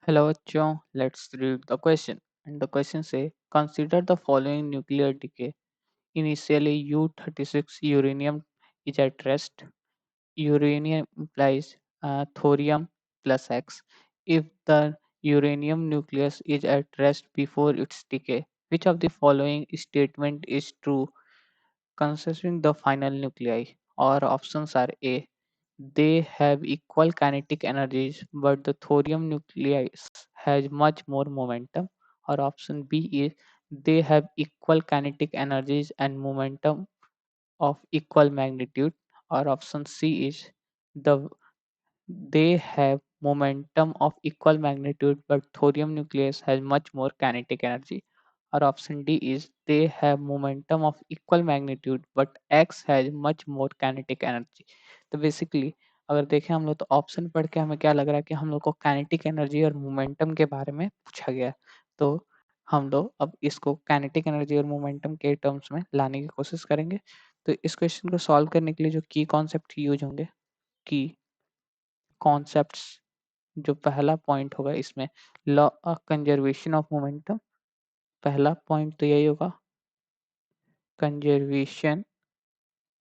Hello, Cho. Let's read the question. And the question says, consider the following nuclear decay. Initially, U-36 uranium is at rest. Uranium implies thorium plus X. If the uranium nucleus is at rest before its decay, which of the following statement is true considering the final nuclei? Or options are A. They have equal kinetic energies, but the thorium nucleus has much more momentum. Or option B is they have equal kinetic energies and momentum of equal magnitude. Or option C is the they have momentum of equal magnitude, but thorium nucleus has much more kinetic energy. Or option D is they have momentum of equal magnitude, but X has much more kinetic energy. तो basically अगर देखें हम लोग तो option पढ़ के हमें क्या लग रहा है कि हम लोग को काइनेटिक एनर्जी और मोमेंटम के बारे में पूछा गया है। तो हम लोग अब इसको काइनेटिक एनर्जी और मोमेंटम के टर्म्स में लाने की कोशिश करेंगे। तो इस क्वेश्चन को सॉल्व करने के लिए जो की कॉन्सेप्ट यूज होंगे, की कॉन्सेप्ट्स, जो पहला पॉइंट होगा इसमें लॉ कंजर्वेशन ऑफ मोमेंटम। पहला पॉइंट तो यही होगा, कंजर्वेशन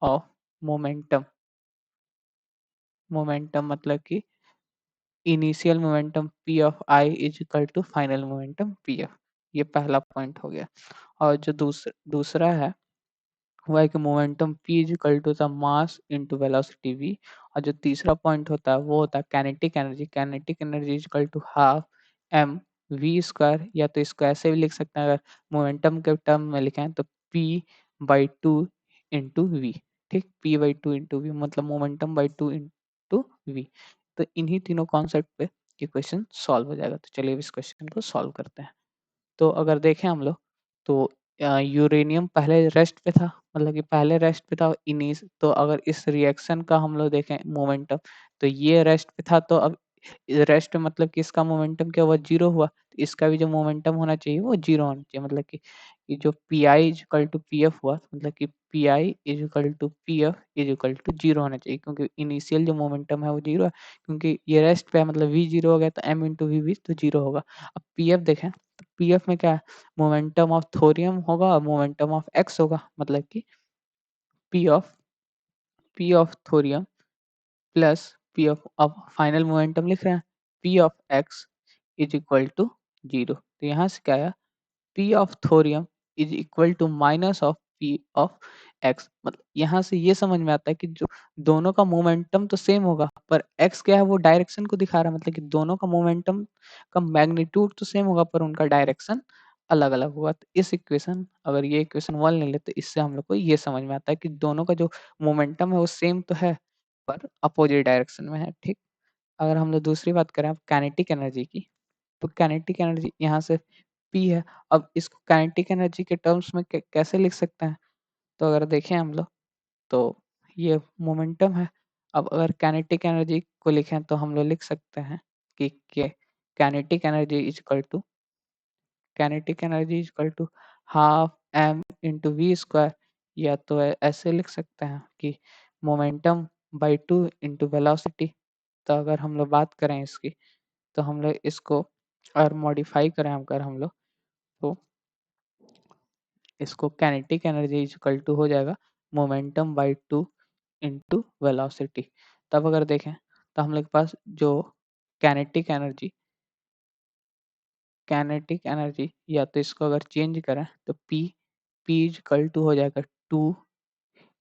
ऑफ मोमेंटम। मोमेंटम मतलब कि initial momentum p of i is equal to final momentum p f. ये पहला पॉइंट हो गया। और जो दूसरा है वह है कि momentum p is equal to the mass into velocity v। और जो तीसरा पॉइंट होता है वो होता है kinetic energy. Kinetic energy is equal to half m v square, या तो इसको ऐसे भी लिख सकते हैं अगर मोमेंटम के टर्म में लिखें तो p by two into v. ठीक, p by two into v मतलब momentum by two into v. तो इन्हीं तीनों कॉन्सेप्ट पे ये क्वेश्चन सॉल्व हो जाएगा। तो चलिए इस क्वेश्चन को सॉल्व करते हैं। तो अगर देखें हम लोग तो यूरेनियम पहले रेस्ट पे था, मतलब कि पहले रेस्ट पे था इनिस। तो अगर इस रिएक्शन का हम लोग देखें मोमेंटम, तो ये रेस्ट पे था, तो अब रेस्ट पे मतलब कि इसका मोमेंटम क्या हुआ, जीरो हुआ। तो इसका भी जो मोमेंटम होना चाहिए वो जीरो होना चाहिए। मतलब कि ये जो p i is equal to p f हुआ, मतलब कि p i is equal to p f is equal to zero होना चाहिए, क्योंकि इनिशियल जो मोमेंटम है वो जीरो है। क्योंकि ये रेस्ट पे है मतलब वी जीरो हो गया, तो एम इंटू वी भी तो जीरो होगा। अब पी एफ देखें तो पी एफ में क्या है, मोमेंटम ऑफ थोरियम होगा और मोमेंटम ऑफ एक्स होगा। मतलब कि p of thorium plus p of, अब फाइनल मोमेंटम लिख रहे हैं, p of x is equal to zero. तो यहाँ से क्या आया, p of thorium is equal to minus of p of x. मतलब यहाँ से ये समझ में आता है कि जो दोनों का मोमेंटम तो सेम होगा, पर एक्स क्या है वो डायरेक्शन को दिखा रहा है। मतलब कि दोनों का मोमेंटम का मैग्नीट्यूड तो सेम होगा पर उनका डायरेक्शन अलग अलग होगा। तो इस इक्वेशन, अगर ये इक्वेशन वन ले ले, तो इससे हम लोग को ये समझ में आता है कि दोनों का जो मोमेंटम है वो सेम तो है पर अपोजिट डायरेक्शन में है। ठीक, अगर हम लोग दूसरी बात करें अब काइनेटिक एनर्जी की, तो काइनेटिक एनर्जी यहाँ से पी है। अब इसको काइनेटिक एनर्जी के टर्म्स में कैसे लिख सकते हैं, तो अगर देखें हम लोग तो ये मोमेंटम है। अब अगर काइनेटिक एनर्जी को लिखें तो हम लोग लिख सकते हैं कि kinetic energy is equal to, kinetic energy is equal to half m into v square, या तो ऐसे लिख सकते हैं कि momentum by two into velocity. तो अगर हम लोग बात करें इसकी, तो हम लोग इसको और मॉडिफाई करें अगर हम लोग, तो इसको kinetic energy is equal to हो जाएगा momentum by two into velocity. तब अगर देखें तो हम लोग के पास जो काइनेटिक एनर्जी, काइनेटिक एनर्जी या तो इसको अगर चेंज करें तो पी इज इक्वल टू हो जाएगा two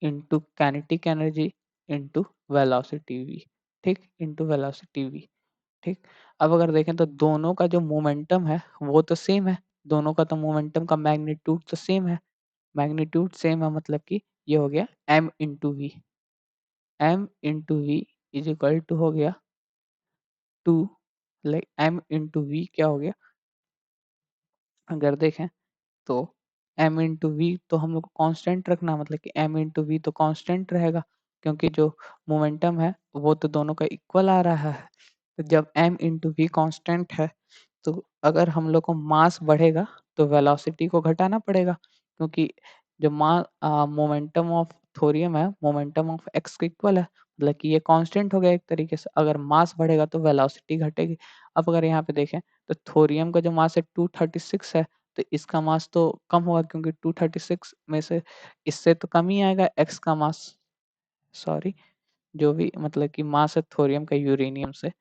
into kinetic energy into velocity v. ठीक, इंटू वेलोसिटी वी। ठीक, अब अगर देखें तो दोनों का जो मोमेंटम है वो तो सेम है, दोनों का तो मोमेंटम का मैग्नीट्यूड तो सेम है। मैग्नीट्यूड सेम है मतलब कि ये हो गया m into v. m into v is equal to हो गया two, like m into v क्या हो गया, अगर देखें तो m इंटू वी तो हम लोग को कांस्टेंट रखना, मतलब कि m इंटू वी तो कांस्टेंट रहेगा, क्योंकि जो मोमेंटम है वो तो दोनों का इक्वल आ रहा है। तो जब m इंटू वी कांस्टेंट है, तो अगर हम लोग को मास बढ़ेगा तो वेलोसिटी को घटाना पड़ेगा, क्योंकि जो मोमेंटम ऑफ थोरियम है मोमेंटम ऑफ एक्स के इक्वल है, मतलब कि ये कांस्टेंट हो गया एक तरीके से। अगर मास बढ़ेगा तो वेलोसिटी घटेगी। अब अगर यहाँ पे देखें तो थोरियम का जो मास है 236 है, तो इसका मास तो कम होगा क्योंकि 236 में से इससे तो कम ही आएगा एक्स का मास, सॉरी, जो भी मतलब कि मास है थोरियम का यूरेनियम से,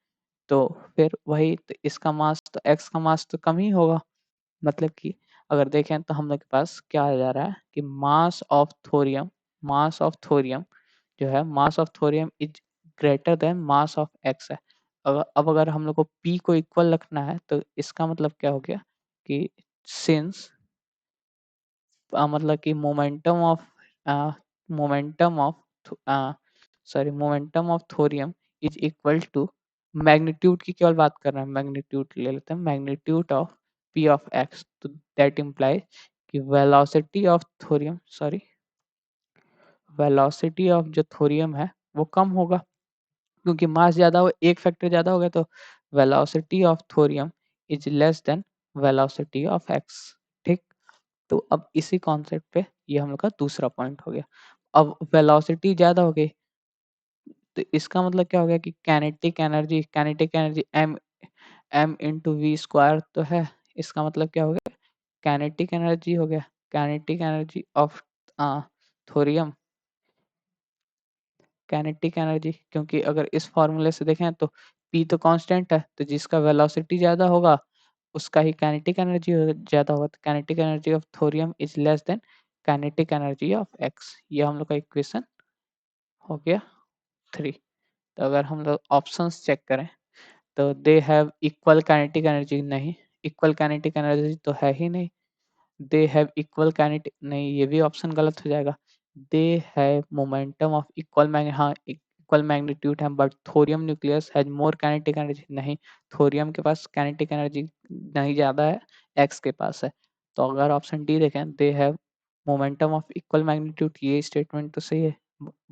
तो फिर वही तो इसका मास तो एक्स का मास तो कम ही होगा। मतलब कि अगर देखें तो हम लोग के पास क्या आ जा रहा है कि मास ऑफ थोरियम जो है, mass of thorium is greater then mass of x है। अगर हम लोग को पी को इक्वल रखना है तो इसका मतलब क्या हो गया कि सिंस मतलब कि momentum of momentum of thorium is equal to magnitude की केवल बात कर रहे हैं, मैग्नीट्यूड ले लेते हैं, magnitude of p of x, तो दैट इम्प्लाइज कि वेलोसिटी ऑफ जो थोरियम है वो कम होगा, क्योंकि मास ज़्यादा हो, एक फैक्टर ज़्यादा हो गया, तो velocity of thorium is less than velocity of x. ठीक, तो अब इसी कॉन्सेप्ट पे ये हम लोग का दूसरा पॉइंट हो गया। अब वेलोसिटी ज़्यादा हो गई तो इसका मतलब क्या हो गया कि kinetic energy m into v square तो है, इसका मतलब क्या हो गया, काइनेटिक एनर्जी हो गया, kinetic energy of thorium, kinetic energy, क्योंकि अगर इस फॉर्मूले से देखें तो पी तो कांस्टेंट है, तो जिसका वेलोसिटी ज़्यादा होगा उसका ही काइनेटिक एनर्जी ज़्यादा होगा, तो kinetic energy of thorium is less than kinetic energy of x. ये हम लोग का इक्वेशन हो गया 3। तो अगर हम लोग ऑप्शंस चेक करें तो they have equal kinetic energy, नहीं, इक्वल काइनेटिक एनर्जी तो है ही नहीं। दे हैव इक्वल काइनेटिक, नहीं, ये भी ऑप्शन गलत हो जाएगा। They have momentum of equal हाँ इक्वल मैग्नीट्यूड है, but thorium nucleus has more kinetic energy, नहीं, थोरियम के पास काइनेटिक एनर्जी नहीं ज़्यादा है, एक्स के पास है। तो अगर ऑप्शन डी देखें, they have momentum of equal magnitude, ये स्टेटमेंट तो सही है,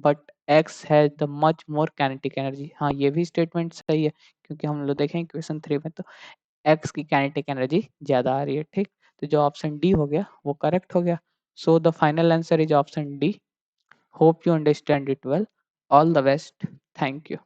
but x has the much more kinetic energy, हाँ ये भी स्टेटमेंट सही है, क्योंकि हम लोग देखें क्वेश्चन 3 में तो एक्स की काइनेटिक एनर्जी ज़्यादा आ रही है। ठीक, तो जो ऑप्शन डी हो गया वो करेक्ट हो गया। So the final answer is option D. Hope you understand it well. All the best. Thank you.